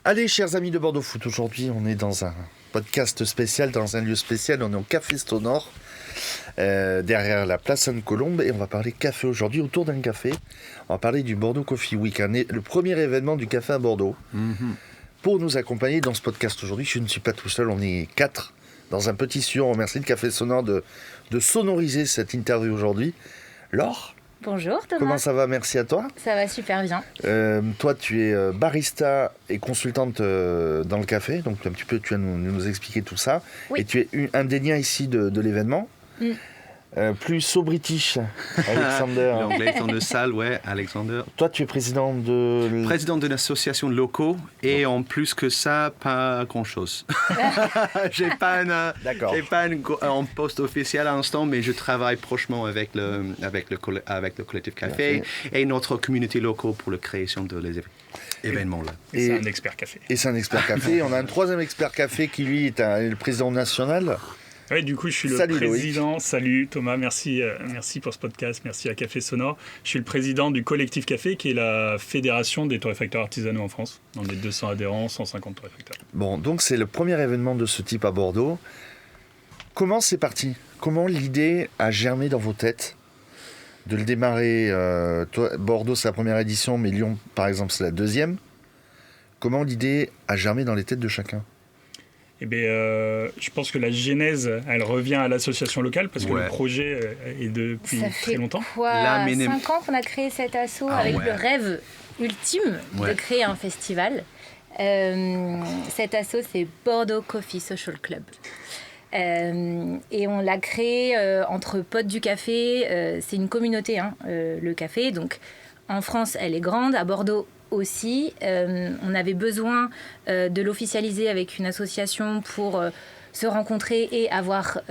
Allez, chers amis de Bordeaux Foot, aujourd'hui on est dans un podcast spécial, dans un lieu spécial, on est au Café Sonore, derrière la place Sainte-Colombe, et on va parler café aujourd'hui, autour d'un café. On va parler du Bordeaux Coffee Week, le premier événement du café à Bordeaux. Pour nous accompagner dans ce podcast aujourd'hui, je ne suis pas tout seul, on est 4 dans un petit studio. On remercie le Café Sonore de sonoriser cette interview aujourd'hui. Laure ? Bonjour Thomas. Comment ça va? Merci à toi. Ça va super bien. Toi, tu es barista et consultante dans le café, donc un petit peu, tu vas nous expliquer tout ça. Oui. Et tu es un des liens ici de l'événement. Plus so british, Alexander. L'anglais dans le salle, ouais, Alexander. Toi, tu es président de... Président d'une association locale et en plus que ça, pas grand-chose. J'ai pas un poste officiel à l'instant, mais je travaille prochement avec le collectif café et notre communauté locale pour la création de les événements là. Et c'est un expert café. Et c'est un expert café. On a un troisième expert café qui, lui, est le président national. Oui, du coup, je suis le président. Loïc. Salut Thomas, merci pour ce podcast, merci à Café Sonore. Je suis le président du collectif café, qui est la fédération des torréfacteurs artisanaux en France. On est 200 adhérents, 150 torréfacteurs. Bon, donc c'est le premier événement de ce type à Bordeaux. Comment c'est parti? Comment l'idée a germé dans vos têtes de le démarrer? Bordeaux, c'est la première édition, mais Lyon, par exemple, c'est la deuxième. Comment l'idée a germé dans les têtes de chacun? Eh bien, je pense que la genèse, elle revient à l'association locale parce que le projet est depuis très longtemps. Ça fait 5 ans qu'on a créé cet asso avec le rêve ultime de créer un festival. Cet asso, c'est Bordeaux Coffee Social Club. Et on l'a créé entre potes du café. C'est une communauté, le café. Donc, en France, elle est grande. À Bordeaux aussi, on avait besoin de l'officialiser avec une association pour se rencontrer et avoir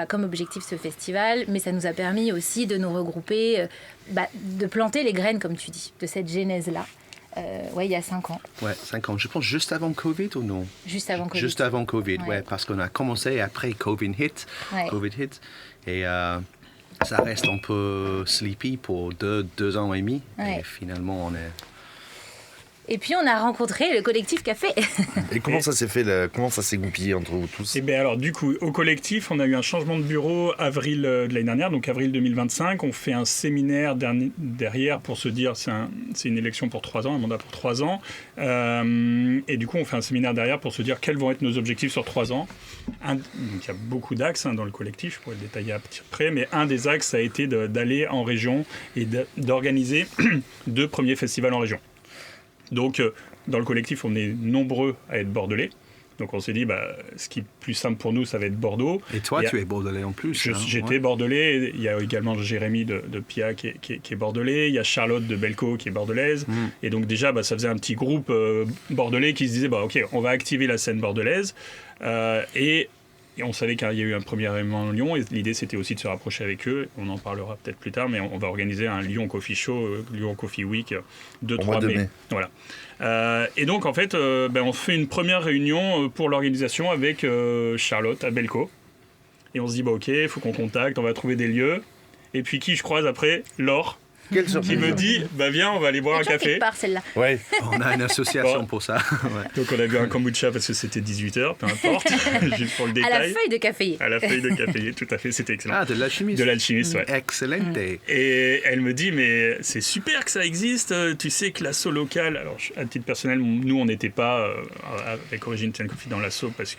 comme objectif ce festival, mais ça nous a permis aussi de nous regrouper, de planter les graines, comme tu dis, de cette genèse-là. Il y a 5 ans. Ouais, 5 ans. Je pense juste avant Covid ou non? Juste avant Covid. Juste avant Covid, parce qu'on a commencé après Covid hit. Et ça reste un peu sleepy pour 2 ans et demi. Et finalement, on est... Et puis on a rencontré le collectif café. Et comment ça s'est fait, comment ça s'est goupillé entre vous tous? Eh bien alors du coup, au collectif, on a eu un changement de bureau avril de l'année dernière, donc avril 2025. On fait un séminaire derrière pour se dire, c'est une élection pour 3 ans, un mandat pour 3 ans. Et du coup, on fait un séminaire derrière pour se dire quels vont être nos objectifs sur 3 ans. Donc il y a beaucoup d'axes dans le collectif, je pourrais le détailler à petit près, mais un des axes, ça a été d'aller en région et d'organiser 2 premiers festivals en région. Donc, dans le collectif, on est nombreux à être bordelais. Donc, on s'est dit, ce qui est plus simple pour nous, ça va être Bordeaux. Et toi, tu es bordelais en plus. J'étais bordelais. Il y a également Jérémy de Pia qui est bordelais. Il y a Charlotte de Belco qui est bordelaise. Et donc, déjà, ça faisait un petit groupe bordelais qui se disait, OK, on va activer la scène bordelaise. Et on savait qu'il y a eu un premier événement à Lyon. Et l'idée, c'était aussi de se rapprocher avec eux. On en parlera peut-être plus tard, mais on va organiser un Lyon Coffee Show, Lyon Coffee Week, 2-3 mai. Voilà. Et donc, en fait, on fait une première réunion pour l'organisation avec Charlotte à Belco. Et on se dit, OK, il faut qu'on contacte, on va trouver des lieux. Et puis, qui je croise après? Laure. Qui me dit, viens, on va aller boire un café. Part, celle-là. Ouais. On a une association pour ça. Donc on a bu un kombucha parce que c'était 18h, peu importe, juste pour le détail. À la feuille de caféier. À la feuille de caféier, tout à fait, c'était excellent. Ah, de l'alchimiste. De l'alchimiste, ouais. Excellente. Et elle me dit, mais c'est super que ça existe, tu sais que l'asso local, alors à titre personnel, nous on n'était pas avec Origin Tian Coffee dans l'asso parce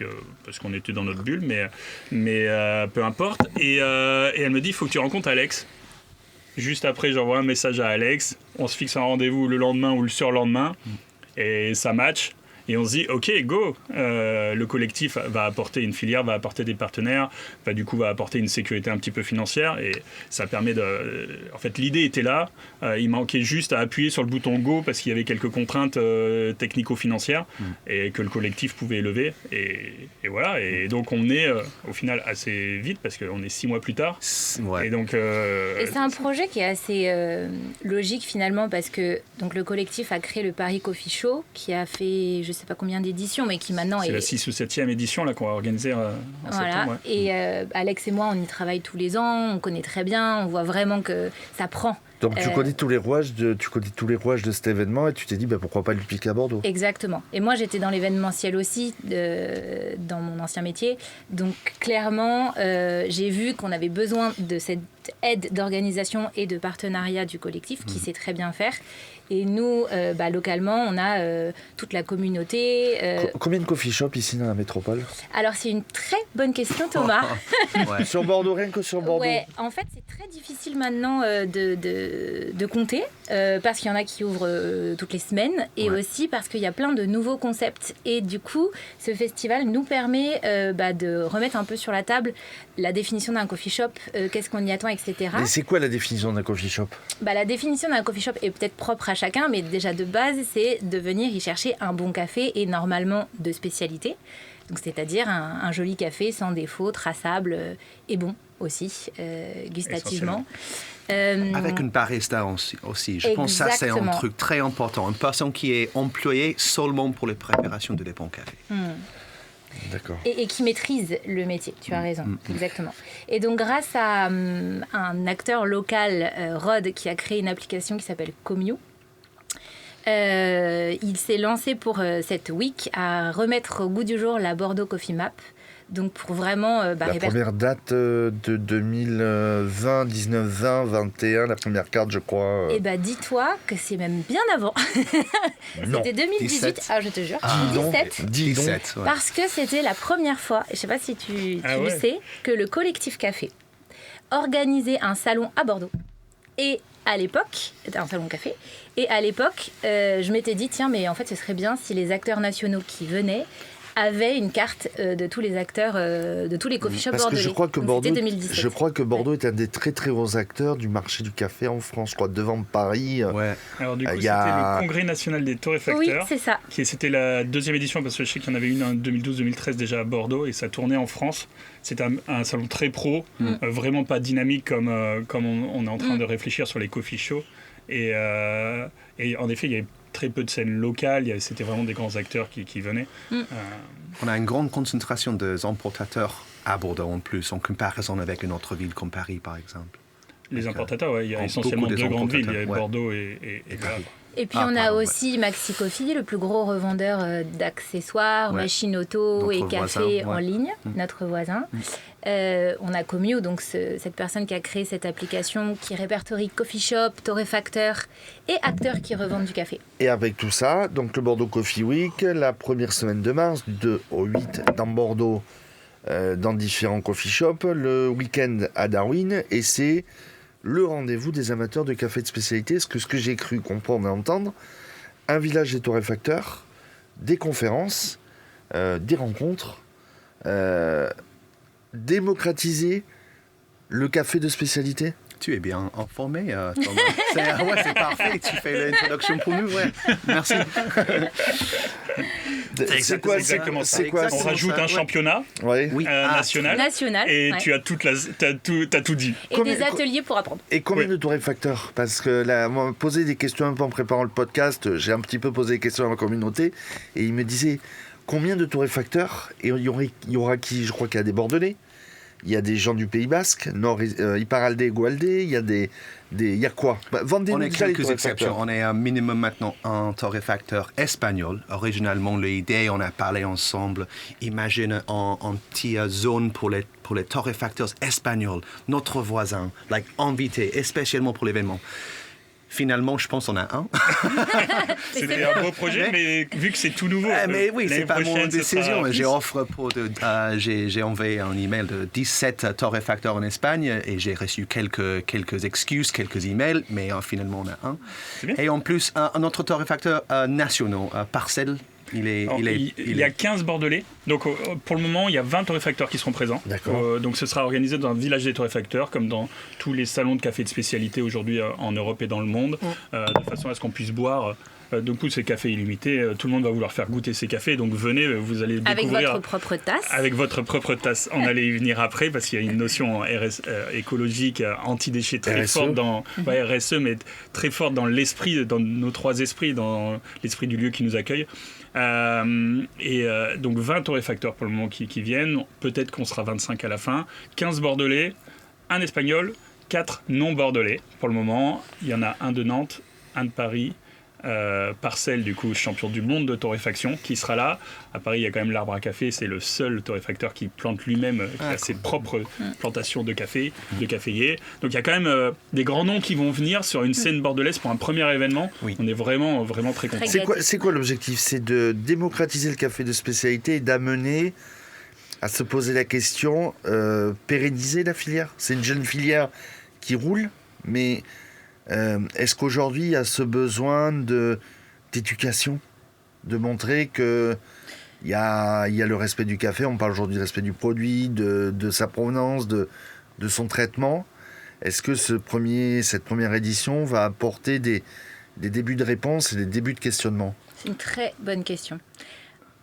qu'on était dans notre bulle, mais peu importe. Et elle me dit, il faut que tu rencontres Alex. Juste après, j'envoie un message à Alex. On se fixe un rendez-vous le lendemain ou le surlendemain. Et ça match. Et on se dit, OK, go. Le collectif va apporter une filière, va apporter des partenaires, va apporter une sécurité un petit peu financière. Et ça permet de... En fait, l'idée était là. Il manquait juste à appuyer sur le bouton go parce qu'il y avait quelques contraintes technico-financières et que le collectif pouvait élever. Et voilà. Et donc, on est au final assez vite parce qu'on est 6 mois plus tard. Ouais. Et donc... Et c'est un projet qui est assez logique finalement parce que donc, le collectif a créé le Paris Coffee Show qui a fait... Je sais pas combien d'éditions, mais qui maintenant c'est la 6 ou 7e édition là, qu'on va organiser en septembre. Ouais. Et Alex et moi, on y travaille tous les ans, on connaît très bien, on voit vraiment que ça prend. Donc tu connais tous les rouages de cet événement et tu t'es dit pourquoi pas le piquer à Bordeaux. Exactement. Et moi j'étais dans l'événementiel aussi dans mon ancien métier. Donc clairement j'ai vu qu'on avait besoin de cette aide d'organisation et de partenariat du collectif qui sait très bien faire. Et nous, localement, on a toute la communauté. Combien de coffee shops ici dans la métropole ? Alors, c'est une très bonne question, Thomas. Ouais. Sur Bordeaux, rien que sur Bordeaux. Ouais, en fait, c'est très difficile maintenant de compter parce qu'il y en a qui ouvrent toutes les semaines et aussi parce qu'il y a plein de nouveaux concepts. Et du coup, ce festival nous permet de remettre un peu sur la table la définition d'un coffee shop, qu'est-ce qu'on y attend, etc. Mais c'est quoi la définition d'un coffee shop ? La définition d'un coffee shop est peut-être propre à chacun, mais déjà de base, c'est de venir y chercher un bon café et normalement de spécialité. Donc, c'est-à-dire un joli café sans défaut, traçable et bon aussi, gustativement. Avec une barista aussi. Je pense que ça, c'est un truc très important. Une personne qui est employée seulement pour la préparation de des bons cafés. D'accord. Et qui maîtrise le métier, tu as raison, exactement. Et donc grâce à un acteur local, Rod, qui a créé une application qui s'appelle Comio, il s'est lancé pour cette week à remettre au goût du jour la Bordeaux Coffee Map. Donc pour vraiment... la première date de 2020, 19, 20, 21, la première carte je crois. Eh bien dis-toi que c'est même bien avant. C'était 2018, 17. je te jure, 17. Ouais. Parce que c'était la première fois, je ne sais pas si tu le sais, que le collectif Café organisait un salon à Bordeaux. Et à l'époque, c'était un salon café, et à l'époque, je m'étais dit, tiens, mais en fait ce serait bien si les acteurs nationaux qui venaient avait une carte de tous les acteurs de tous les coffee shops bordelais. Parce que je crois que Bordeaux est un des très très gros acteurs du marché du café en France, je crois, devant Paris. Ouais. Alors du coup, c'était le Congrès national des torréfacteurs. Oui, c'est ça. C'était la deuxième édition, parce que je sais qu'il y en avait une en 2012-2013 déjà à Bordeaux, et ça tournait en France. C'était un salon très pro, vraiment pas dynamique comme on est en train de réfléchir sur les coffee shows. Et en effet, il y avait très peu de scènes locales, c'était vraiment des grands acteurs qui venaient. On a une grande concentration d'importateurs à Bordeaux en plus, en comparaison avec une autre ville comme Paris par exemple. Les importateurs, il y a essentiellement deux grandes villes, il y a Bordeaux et Paris. Et puis on a aussi Maxi Coffee, le plus gros revendeur d'accessoires, machines auto et café en ligne, notre voisin. On a Comio, donc cette personne qui a créé cette application qui répertorie coffee shop, torréfacteurs et acteurs qui revendent du café. Et avec tout ça, donc le Bordeaux Coffee Week, la première semaine de mars, du 2 au 8 dans Bordeaux, dans différents coffee shops, le week-end à Darwin, et c'est le rendez-vous des amateurs de café de spécialité, ce que j'ai cru comprendre et entendre, un village des torréfacteurs, des conférences, des rencontres, démocratiser le café de spécialité. Tu es bien informé, Thomas. C'est parfait, tu fais l'introduction pour nous, merci. C'est quoi on rajoute un championnat national et tu as tout dit. Et des ateliers pour apprendre. Et combien de torréfacteurs ? Parce que là, on m'a posé des questions un peu en préparant le podcast, j'ai un petit peu posé des questions à ma communauté et ils me disaient combien de torréfacteurs ? Et il y aura qui ? Je crois qu'il y a des Bordelais. Il y a des gens du Pays Basque, Iparralde et Gualde, il y a quoi ? On a quelques exceptions. On est un minimum maintenant un torréfacteur espagnol. Originalement, l'idée, on a parlé ensemble, imagine une petite zone pour les torréfacteurs espagnols, notre voisin, invité, spécialement pour l'événement. Finalement, je pense qu'on a un. C'était un beau projet, mais vu que c'est tout nouveau. Mais oui, c'est pas mon décision. J'ai envoyé un email de 17 torréfacteurs en Espagne et j'ai reçu quelques excuses, quelques emails, mais finalement, on a un. Et en plus, un autre torréfacteur national, Parcelle. Il y a 15 Bordelais. Donc, pour le moment, il y a 20 torréfacteurs qui seront présents. Donc, ce sera organisé dans un village des torréfacteurs, comme dans tous les salons de café de spécialité aujourd'hui en Europe et dans le monde, de façon à ce qu'on puisse boire. Du coup, ces cafés illimités, tout le monde va vouloir faire goûter ces cafés. Donc, venez, vous allez découvrir... Avec votre propre tasse. Avec votre propre tasse. On allait y venir après, parce qu'il y a une notion écologique, anti-déchets très forte dans... RSE, mais très forte dans l'esprit, dans nos trois esprits, dans l'esprit du lieu qui nous accueille. Donc 20 torréfacteurs pour le moment qui viennent, peut-être qu'on sera 25 à la fin, 15 Bordelais, un Espagnol, 4 non bordelais pour le moment. Il y en a un de Nantes, un de Paris, Parcelle, du coup, champion du monde de torréfaction, qui sera là. À Paris, il y a quand même l'Arbre à Café, c'est le seul torréfacteur qui plante lui-même, qui a ses propres plantations de café, de caféiers. Donc il y a quand même des grands noms qui vont venir sur une scène bordelaise pour un premier événement. Oui. On est vraiment, vraiment très contents. C'est quoi l'objectif ? C'est de démocratiser le café de spécialité et d'amener à se poser la question, pérenniser la filière ? C'est une jeune filière qui roule, mais... est-ce qu'aujourd'hui il y a ce besoin d'éducation, de montrer qu'il y a le respect du café, on parle aujourd'hui du respect du produit, de sa provenance, de son traitement. Est-ce que cette première édition va apporter des débuts de réponse et des débuts de questionnement ? C'est une très bonne question.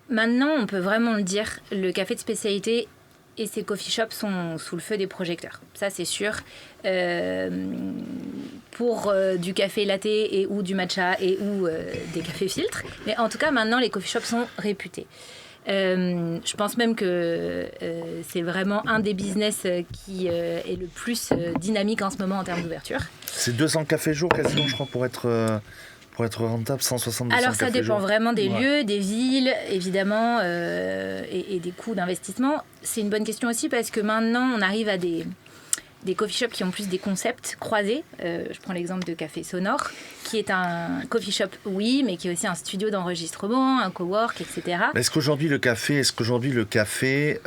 Maintenant, on peut vraiment le dire, le café de spécialité et ces coffee shops sont sous le feu des projecteurs. Ça, c'est sûr. Pour du café latte et ou du matcha et ou des cafés filtres. Mais en tout cas, maintenant, les coffee shops sont réputés. Je pense même que c'est vraiment un des business qui est le plus dynamique en ce moment en termes d'ouverture. C'est 200 cafés jours quasiment, je crois, pour être rentable, 170 Alors ça dépend vraiment des lieux, des villes, évidemment, et des coûts d'investissement. C'est une bonne question aussi parce que maintenant, on arrive à des coffee shops qui ont plus des concepts croisés. Je prends l'exemple de Café Sonore, qui est un coffee shop, oui, mais qui est aussi un studio d'enregistrement, un cowork, etc. Est-ce qu'aujourd'hui le café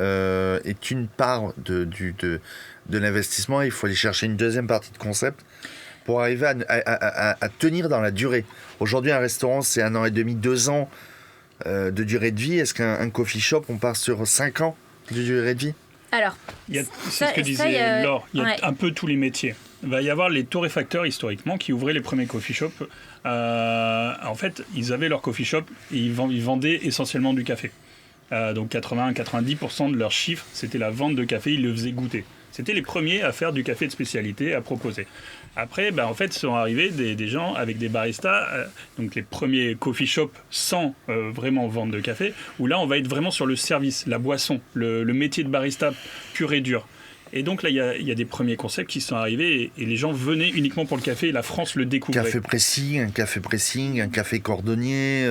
est une part de l'investissement ? Il faut aller chercher une deuxième partie de concept pour arriver à tenir dans la durée. Aujourd'hui, un restaurant, c'est 1 an et demi, 2 ans de durée de vie. Est-ce qu'un coffee shop, on part sur 5 ans de durée de vie ? Alors, c'est ce que disait Laure, il y a un peu tous les métiers. Il va y avoir les torréfacteurs historiquement qui ouvraient les premiers coffee shops. En fait, ils avaient leur coffee shop et ils vendaient essentiellement du café. Donc 80-90% de leur chiffre, c'était la vente de café, ils le faisaient goûter. C'était les premiers à faire du café de spécialité, à proposer. Après, en fait, sont arrivés des gens avec des baristas, donc les premiers coffee shops sans vraiment vendre de café, où là, on va être vraiment sur le service, la boisson, le métier de barista pur et dur. Et donc là, il y a des premiers concepts qui sont arrivés et les gens venaient uniquement pour le café et la France le découvrait. Un café cordonnier.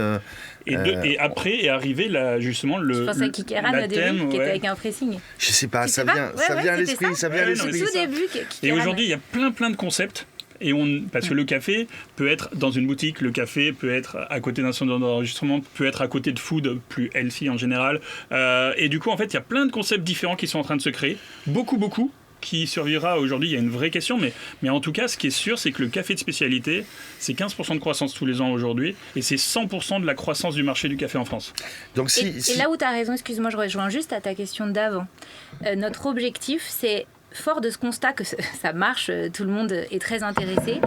Et après est arrivé justement le. Je pensais à Kikeran au début, qui était avec un pressing. Je sais pas, ça vient à l'esprit. Tout début. Et aujourd'hui, il y a plein de concepts. Parce que le café peut être dans une boutique, le café peut être à côté d'un centre d'enregistrement, peut être à côté de food, plus healthy en général. Et du coup, en fait, il y a plein de concepts différents qui sont en train de se créer. Beaucoup, qui survivra aujourd'hui. Il y a une vraie question, mais en tout cas, ce qui est sûr, c'est que le café de spécialité, c'est 15% de croissance tous les ans aujourd'hui, et c'est 100% de la croissance du marché du café en France. Donc, et là où tu as raison, excuse-moi, je rejoins juste à ta question d'avant. Notre objectif, c'est... Fort de ce constat que ça marche, tout le monde est très intéressé.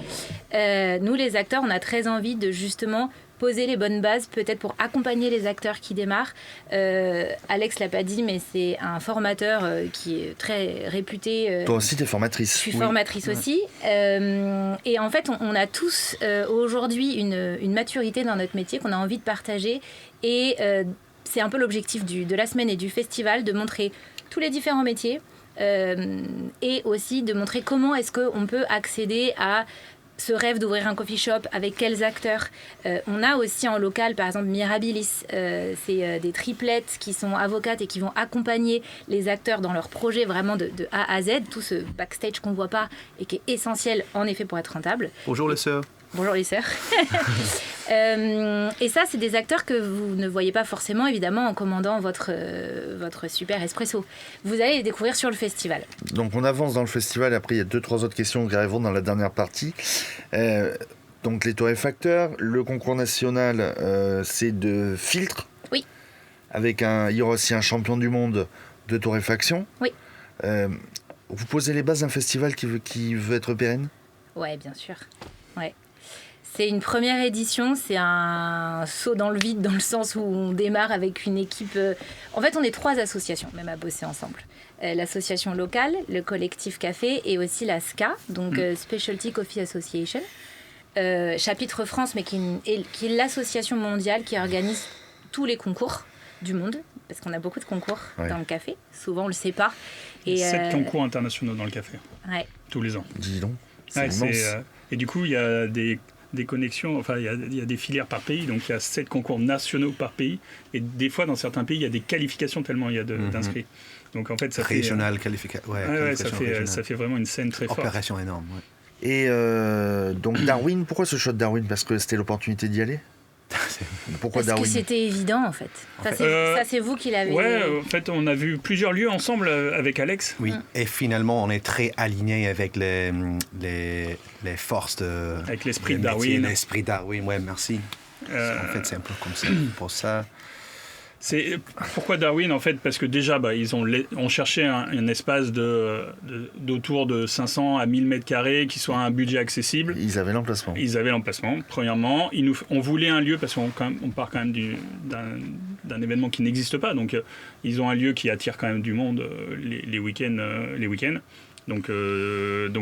Nous, les acteurs, on a très envie de justement poser les bonnes bases, peut-être pour accompagner les acteurs qui démarrent. Alex l'a pas dit, mais c'est un formateur qui est très réputé. Toi aussi, tu es formatrice. Je suis formatrice aussi. Et en fait, on a tous aujourd'hui une maturité dans notre métier qu'on a envie de partager. Et c'est un peu l'objectif de la semaine et du festival, de montrer tous les différents métiers. Et aussi de montrer comment est-ce qu'on peut accéder à ce rêve d'ouvrir un coffee shop, avec quels acteurs. On a aussi en local, par exemple, Mirabilis. C'est des triplettes qui sont avocates et qui vont accompagner les acteurs dans leur projet vraiment de A à Z, tout ce backstage qu'on ne voit pas et qui est essentiel en effet pour être rentable. Bonjour les sœurs. Bonjour les sœurs. Et ça, c'est des acteurs que vous ne voyez pas forcément, évidemment, en commandant votre super espresso. Vous allez les découvrir sur le festival. Donc on avance dans le festival, et après il y a 2-3 autres questions qui arriveront dans la dernière partie. Donc les torréfacteurs, le concours national, c'est de filtres. Oui. Il y aura aussi un champion du monde de torréfaction. Oui. Vous posez les bases d'un festival qui veut être pérenne ? Ouais, bien sûr. Ouais. C'est une première édition, c'est un saut dans le vide dans le sens où on démarre avec une équipe... En fait, on est 3 associations même à bosser ensemble. L'association locale, le collectif café et aussi la SCA, donc Specialty Coffee Association. Chapitre France, mais qui est l'association mondiale qui organise tous les concours. du monde, parce qu'on a beaucoup de concours dans le café. Souvent, on ne le sait pas. Et 7 concours internationaux dans le café, tous les ans. Dis donc, c'est immense. Et du coup, il y a des connexions, enfin, il y a des filières par pays, donc il y a 7 concours nationaux par pays. Et des fois, dans certains pays, il y a des qualifications tellement il y a d'inscrits. Donc en fait, ça régional, ça fait vraiment une scène très forte. Opération énorme, Et donc Darwin, pourquoi ce choix de Darwin? Parce que c'était l'opportunité d'y aller? Pourquoi Parce Darwin? que c'était évident en fait. Ça c'est vous qui l'avez... Ouais, en fait on a vu plusieurs lieux ensemble avec Alex. Oui, et finalement on est très alignés avec les forces de... Avec l'esprit de Darwin. L'esprit de Darwin, ouais, merci. En fait c'est un peu comme ça, pour ça. Pourquoi Darwin en fait? Parce que déjà ils ont cherché un espace d'autour de 500 à 1000 mètres carrés qui soit un budget accessible. Ils avaient l'emplacement. Premièrement. On voulait un lieu parce qu'on part quand même d'un événement qui n'existe pas. Donc ils ont un lieu qui attire quand même du monde les week-ends. Donc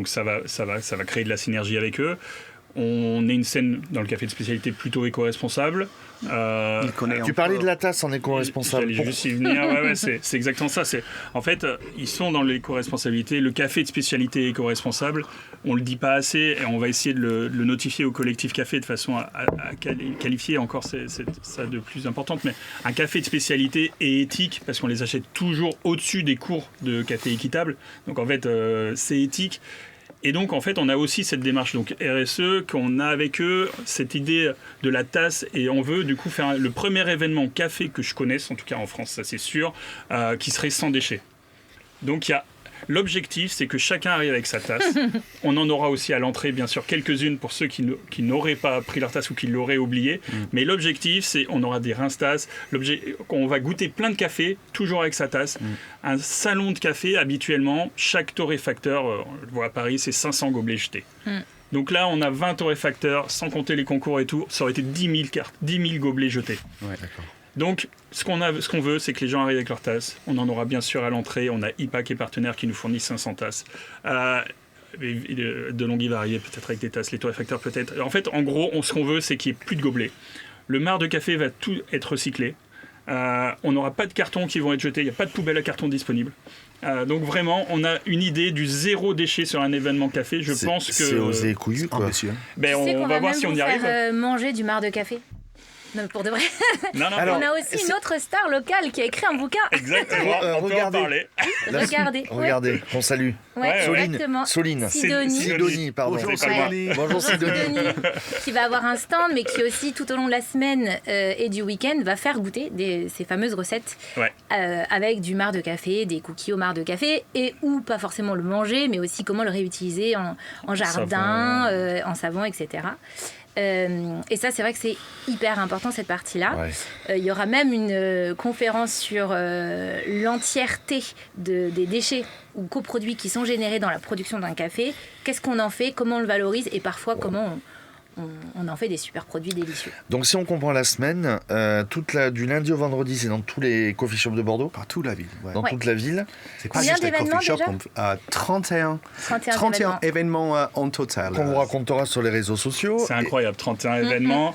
ça va créer de la synergie avec eux. On est une scène dans le café de spécialité plutôt éco-responsable. Tu parlais de la tasse en éco-responsable. J'allais juste y venir. Ouais, c'est exactement ça. En fait, ils sont dans l'éco-responsabilité. Le café de spécialité éco-responsable, on le dit pas assez et on va essayer de le notifier au collectif café de façon à qualifier encore ça de plus importante. Mais un café de spécialité est éthique parce qu'on les achète toujours au-dessus des cours de café équitable. Donc en fait, c'est éthique. Et donc, en fait, on a aussi cette démarche donc RSE qu'on a avec eux, cette idée de la tasse. Et on veut, du coup, faire le premier événement café que je connaisse, en tout cas en France, ça c'est sûr, qui serait sans déchets. Donc, l'objectif, c'est que chacun arrive avec sa tasse. On en aura aussi à l'entrée, bien sûr, quelques-unes pour ceux qui n'auraient pas pris leur tasse ou qui l'auraient oublié. Mais l'objectif, c'est on aura des rince-tasses. On va goûter plein de café, toujours avec sa tasse. Un salon de café, habituellement, chaque torréfacteur, on le voit à Paris, c'est 500 gobelets jetés. Donc là, on a 20 torréfacteurs, sans compter les concours et tout. Ça aurait été 10 000 gobelets jetés. Ouais, d'accord. Donc, ce qu'on veut, c'est que les gens arrivent avec leurs tasses. On en aura bien sûr à l'entrée. On a IPAC et partenaires qui nous fournissent 500 tasses. De Longhi va arriver peut-être avec des tasses, les torréfacteurs peut-être. En fait, en gros, ce qu'on veut, c'est qu'il n'y ait plus de gobelets. Le marc de café va tout être recyclé. On n'aura pas de cartons qui vont être jetés. Il n'y a pas de poubelle à carton disponible. Donc vraiment, on a une idée du zéro déchet sur un événement café. Je pense que... C'est osé et couillu, quoi. On va voir si on y arrive. Faire manger du marc de café. Non, pour de vrai. Non, alors, on a aussi une autre star locale qui a écrit un bouquin. Exactement. Regardez. Regardez, on salue. Ouais, Soline. Sidonie, pardon. Bonjour Sidonie. Bonjour Sidonie. Qui va avoir un stand, mais qui aussi, tout au long de la semaine et du week-end, va faire goûter ces fameuses recettes avec du marc de café, des cookies au marc de café, et ou pas forcément le manger, mais aussi comment le réutiliser en jardin, en savon, etc. Et ça, c'est vrai que c'est hyper important, cette partie-là. Il y aura même une conférence sur l'entièreté des déchets ou coproduits qui sont générés dans la production d'un café. Qu'est-ce qu'on en fait, comment on le valorise et parfois comment on en fait des super produits délicieux. Donc si on comprend la semaine, du lundi au vendredi, c'est dans tous les coffee shops de Bordeaux? Partout la ville. Dans toute la ville. C'est pas juste les coffee shops. 31 événements en total. Qu'on vous racontera sur les réseaux sociaux. C'est incroyable, 31 événements.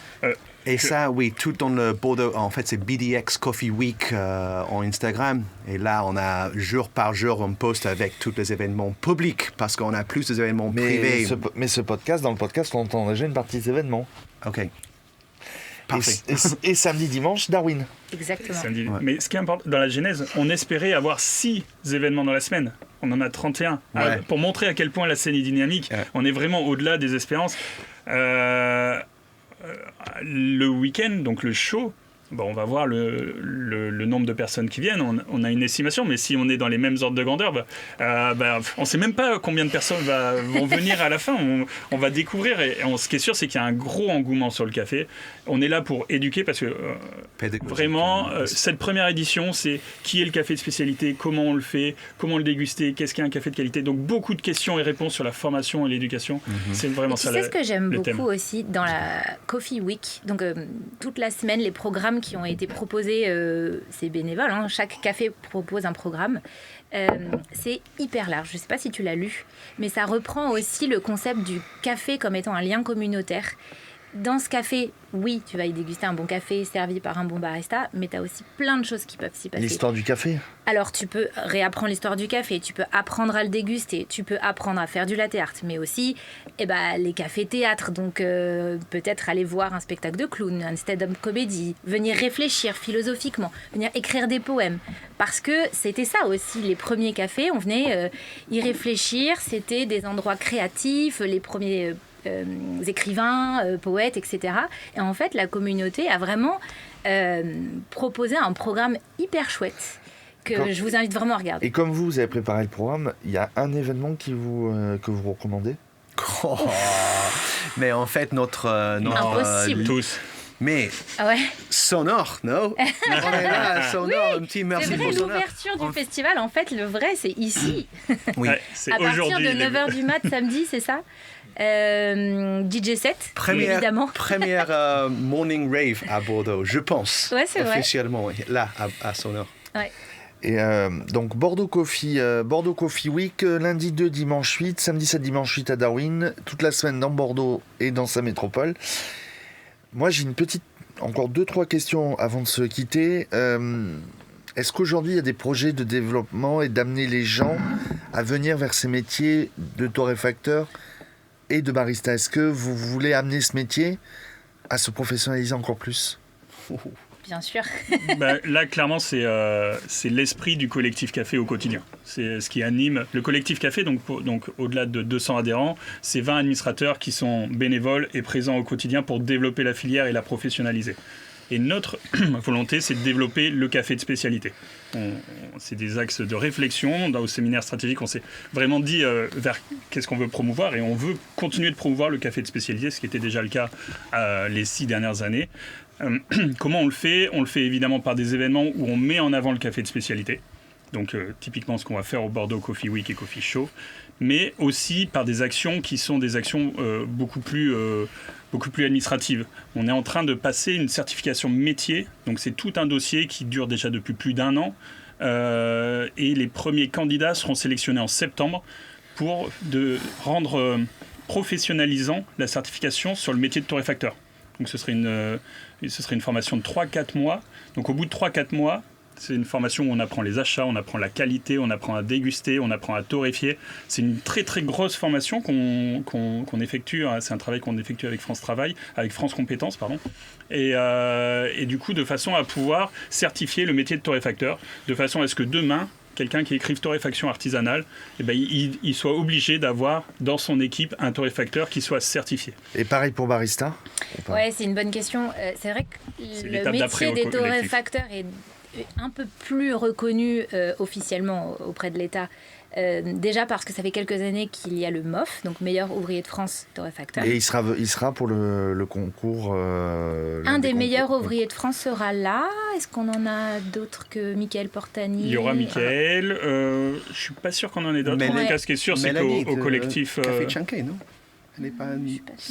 Et ça, oui, tout dans le Bordeaux. En fait, c'est BDX Coffee Week en Instagram. Et là, on a jour par jour, on poste avec tous les événements publics parce qu'on a plus d'événements privés. Mais dans le podcast, on entend déjà une partie des événements. OK. Parfait. Et samedi, dimanche, Darwin. Exactement. Mais ce qui est important, dans la genèse, on espérait avoir 6 événements dans la semaine. On en a 31. Pour montrer à quel point la scène est dynamique, on est vraiment au-delà des espérances. Le week-end, donc le show, on va voir le nombre de personnes qui viennent. On a une estimation, mais si on est dans les mêmes ordres de grandeur, on ne sait même pas combien de personnes vont venir à la fin. On va découvrir. Et ce qui est sûr, c'est qu'il y a un gros engouement sur le café. On est là pour éduquer parce que vraiment, cette première édition, c'est qui est le café de spécialité, comment on le fait, comment le déguster, qu'est-ce qu'est un café de qualité. Donc beaucoup de questions et réponses sur la formation et l'éducation. C'est vraiment ça. C'est ce que j'aime beaucoup aussi dans la Coffee Week. Donc toute la semaine, les programmes qui ont été proposés, c'est bénévole, chaque café propose un programme. C'est hyper large, je ne sais pas si tu l'as lu, mais ça reprend aussi le concept du café comme étant un lien communautaire. dans ce café, oui, tu vas y déguster un bon café servi par un bon barista, mais tu as aussi plein de choses qui peuvent s'y passer. L'histoire du café. Alors, tu peux réapprendre l'histoire du café, tu peux apprendre à le déguster, tu peux apprendre à faire du latte art, mais aussi les cafés-théâtres. Donc, peut-être aller voir un spectacle de clown, un stand-up comédie, venir réfléchir philosophiquement, venir écrire des poèmes. Parce que c'était ça aussi, les premiers cafés, on venait y réfléchir, c'était des endroits créatifs, les premiers... écrivains, poètes, etc. Et en fait, la communauté a vraiment proposé un programme hyper chouette que je vous invite vraiment à regarder. Et comme vous avez préparé le programme, il y a un événement que vous recommandez ? Mais en fait, notre impossible. Tous. Mais Sonore, non? On est là, Sonore, un petit merci pour Sonore. L'ouverture du festival, en fait, le vrai, c'est ici. Oui, c'est à partir de 9h du mat samedi, c'est ça? DJ set, évidemment. Première morning rave à Bordeaux, je pense. Ouais, c'est officiellement, vrai. là, à Sonore. Ouais. Et donc Bordeaux Coffee Week, lundi 2, dimanche 8, samedi 7, dimanche 8 à Darwin, toute la semaine dans Bordeaux et dans sa métropole. Moi, j'ai encore 2-3 questions avant de se quitter. Est-ce qu'aujourd'hui, il y a des projets de développement et d'amener les gens à venir vers ces métiers de torréfacteur et de barista? Est-ce que vous voulez amener ce métier à se professionnaliser encore plus? Bien sûr. Là, clairement, c'est l'esprit du collectif café au quotidien. C'est ce qui anime le collectif café. Donc au-delà de 200 adhérents, c'est 20 administrateurs qui sont bénévoles et présents au quotidien pour développer la filière et la professionnaliser. Et notre volonté, c'est de développer le café de spécialité. C'est des axes de réflexion. Au séminaire stratégique, on s'est vraiment dit vers qu'est-ce qu'on veut promouvoir. Et on veut continuer de promouvoir le café de spécialité, ce qui était déjà le cas les 6 dernières années. Comment on le fait? On le fait évidemment par des événements où on met en avant le café de spécialité. Donc typiquement ce qu'on va faire au Bordeaux Coffee Week et Coffee Show. Mais aussi par des actions qui sont des actions beaucoup plus administratives. On est en train de passer une certification métier. Donc c'est tout un dossier qui dure déjà depuis plus d'1 an. Et les premiers candidats seront sélectionnés en septembre pour rendre professionnalisant la certification sur le métier de torréfacteur. Donc ce serait une formation de 3-4 mois. Donc au bout de 3-4 mois, c'est une formation où on apprend les achats, on apprend la qualité, on apprend à déguster, on apprend à torréfier. C'est une très très grosse formation qu'on effectue. C'est un travail qu'on effectue avec France Travail, avec France Compétences, pardon. Et du coup, de façon à pouvoir certifier le métier de torréfacteur, de façon à ce que demain, quelqu'un qui écrive torréfaction artisanale, il soit obligé d'avoir dans son équipe un torréfacteur qui soit certifié. Et pareil pour barista? Ouais, c'est une bonne question. C'est vrai que le métier des torréfacteurs est un peu plus reconnu officiellement auprès de l'État. Déjà parce que ça fait quelques années qu'il y a le MOF, donc meilleur ouvrier de France torréfacteur. Et il sera pour le concours. Un des meilleurs ouvriers de France sera là. Est-ce qu'on en a d'autres que Michael Portani? Il y aura Michael. Je ne suis pas sûr qu'on en ait d'autres. En tout cas, ce qui est sûr, c'est qu'au collectif. Café Chanquet, non?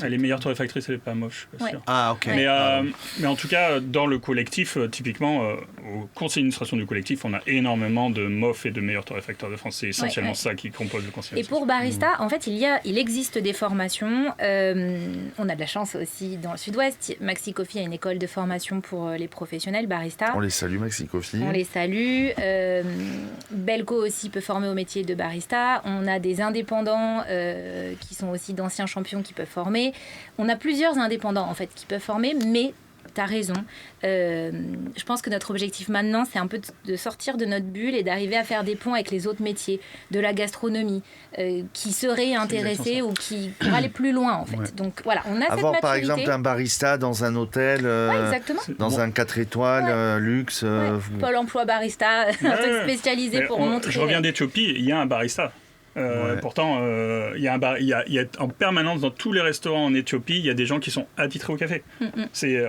Elle est meilleure torréfactrice, elle n'est pas moche, je suis pas sûr. Ah, ok. Mais en tout cas, dans le collectif, typiquement, au conseil d'administration du collectif, on a énormément de MOF et de meilleurs torréfacteurs de France. C'est essentiellement ça qui compose le conseil d'administration. Et pour barista, en fait, il existe des formations. On a de la chance aussi dans le sud-ouest. Maxi Coffee a une école de formation pour les professionnels barista. On les salue, Maxi Coffee. On les salue. Belco aussi peut former au métier de barista. On a des indépendants qui sont aussi d'anciens champions qui peuvent former. On a plusieurs indépendants en fait qui peuvent former, mais tu as raison. Je pense que notre objectif maintenant, c'est un peu de sortir de notre bulle et d'arriver à faire des ponts avec les autres métiers de la gastronomie qui seraient intéressés ou qui pourraient aller plus loin en fait. Ouais. Donc voilà, on a cette maturité. Par exemple un barista dans un hôtel, dans un 4 étoiles, luxe. Pôle emploi barista, un truc spécialisé pour montrer. Je reviens d'Éthiopie, il y a un barista. Pourtant, il y a en permanence dans tous les restaurants en Éthiopie, il y a des gens qui sont attitrés au café. C'est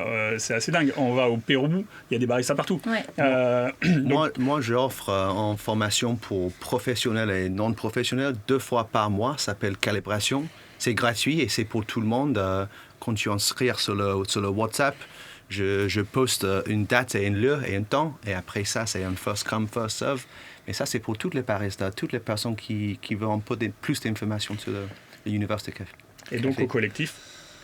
assez dingue. On va au Pérou, il y a des baristas partout. Moi, j'offre en formation pour professionnels et non professionnels 2 fois par mois. Ça s'appelle Calibration. C'est gratuit et c'est pour tout le monde. Quand tu inscris sur le WhatsApp, je poste une date et une heure et un temps. Et après ça, c'est un first come, first serve. Et ça, c'est pour toutes les baristas, toutes les personnes qui veulent un peu plus d'informations sur l'univers de café. Et donc, au collectif,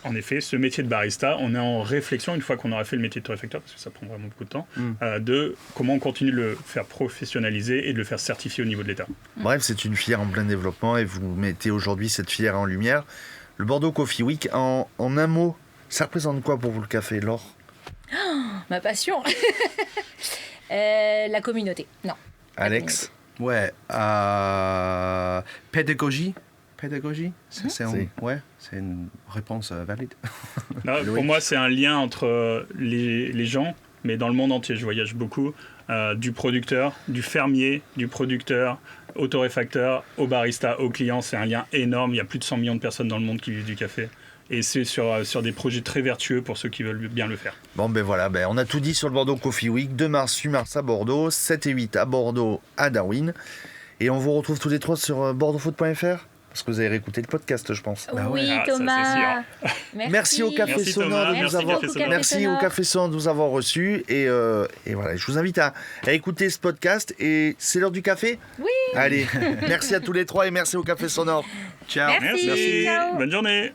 en effet, ce métier de barista, on est en réflexion, une fois qu'on aura fait le métier de torréfacteur, parce que ça prend vraiment beaucoup de temps, de comment on continue de le faire professionnaliser et de le faire certifier au niveau de l'État. Bref, c'est une filière en plein développement et vous mettez aujourd'hui cette filière en lumière. Le Bordeaux Coffee Week, en un mot, ça représente quoi pour vous le café, Laure ? Ma passion. La communauté. Non. Alex ? Ouais. Pédagogie. C'est une réponse valide. Non, pour moi, c'est un lien entre les gens, mais dans le monde entier. Je voyage beaucoup. Du producteur, du fermier, du producteur, au torréfacteur, au barista, au client. C'est un lien énorme. Il y a plus de 100 millions de personnes dans le monde qui vivent du café. Et c'est sur des projets très vertueux pour ceux qui veulent bien le faire. Bon, ben voilà, on a tout dit sur le Bordeaux Coffee Week. 2 mars, 8 mars à Bordeaux, 7 et 8 à Bordeaux, à Darwin. Et on vous retrouve tous les trois sur bordeauxfoot.fr. Parce que vous avez réécouté le podcast, je pense. Oui, Thomas. Merci au Café Sonore de nous avoir. Merci au Café Sonore de nous avoir reçus. Et voilà, je vous invite à écouter ce podcast. Et c'est l'heure du café ? Oui. Allez, merci à tous les trois et merci au Café Sonore. Ciao. Merci. Ciao. Bonne journée.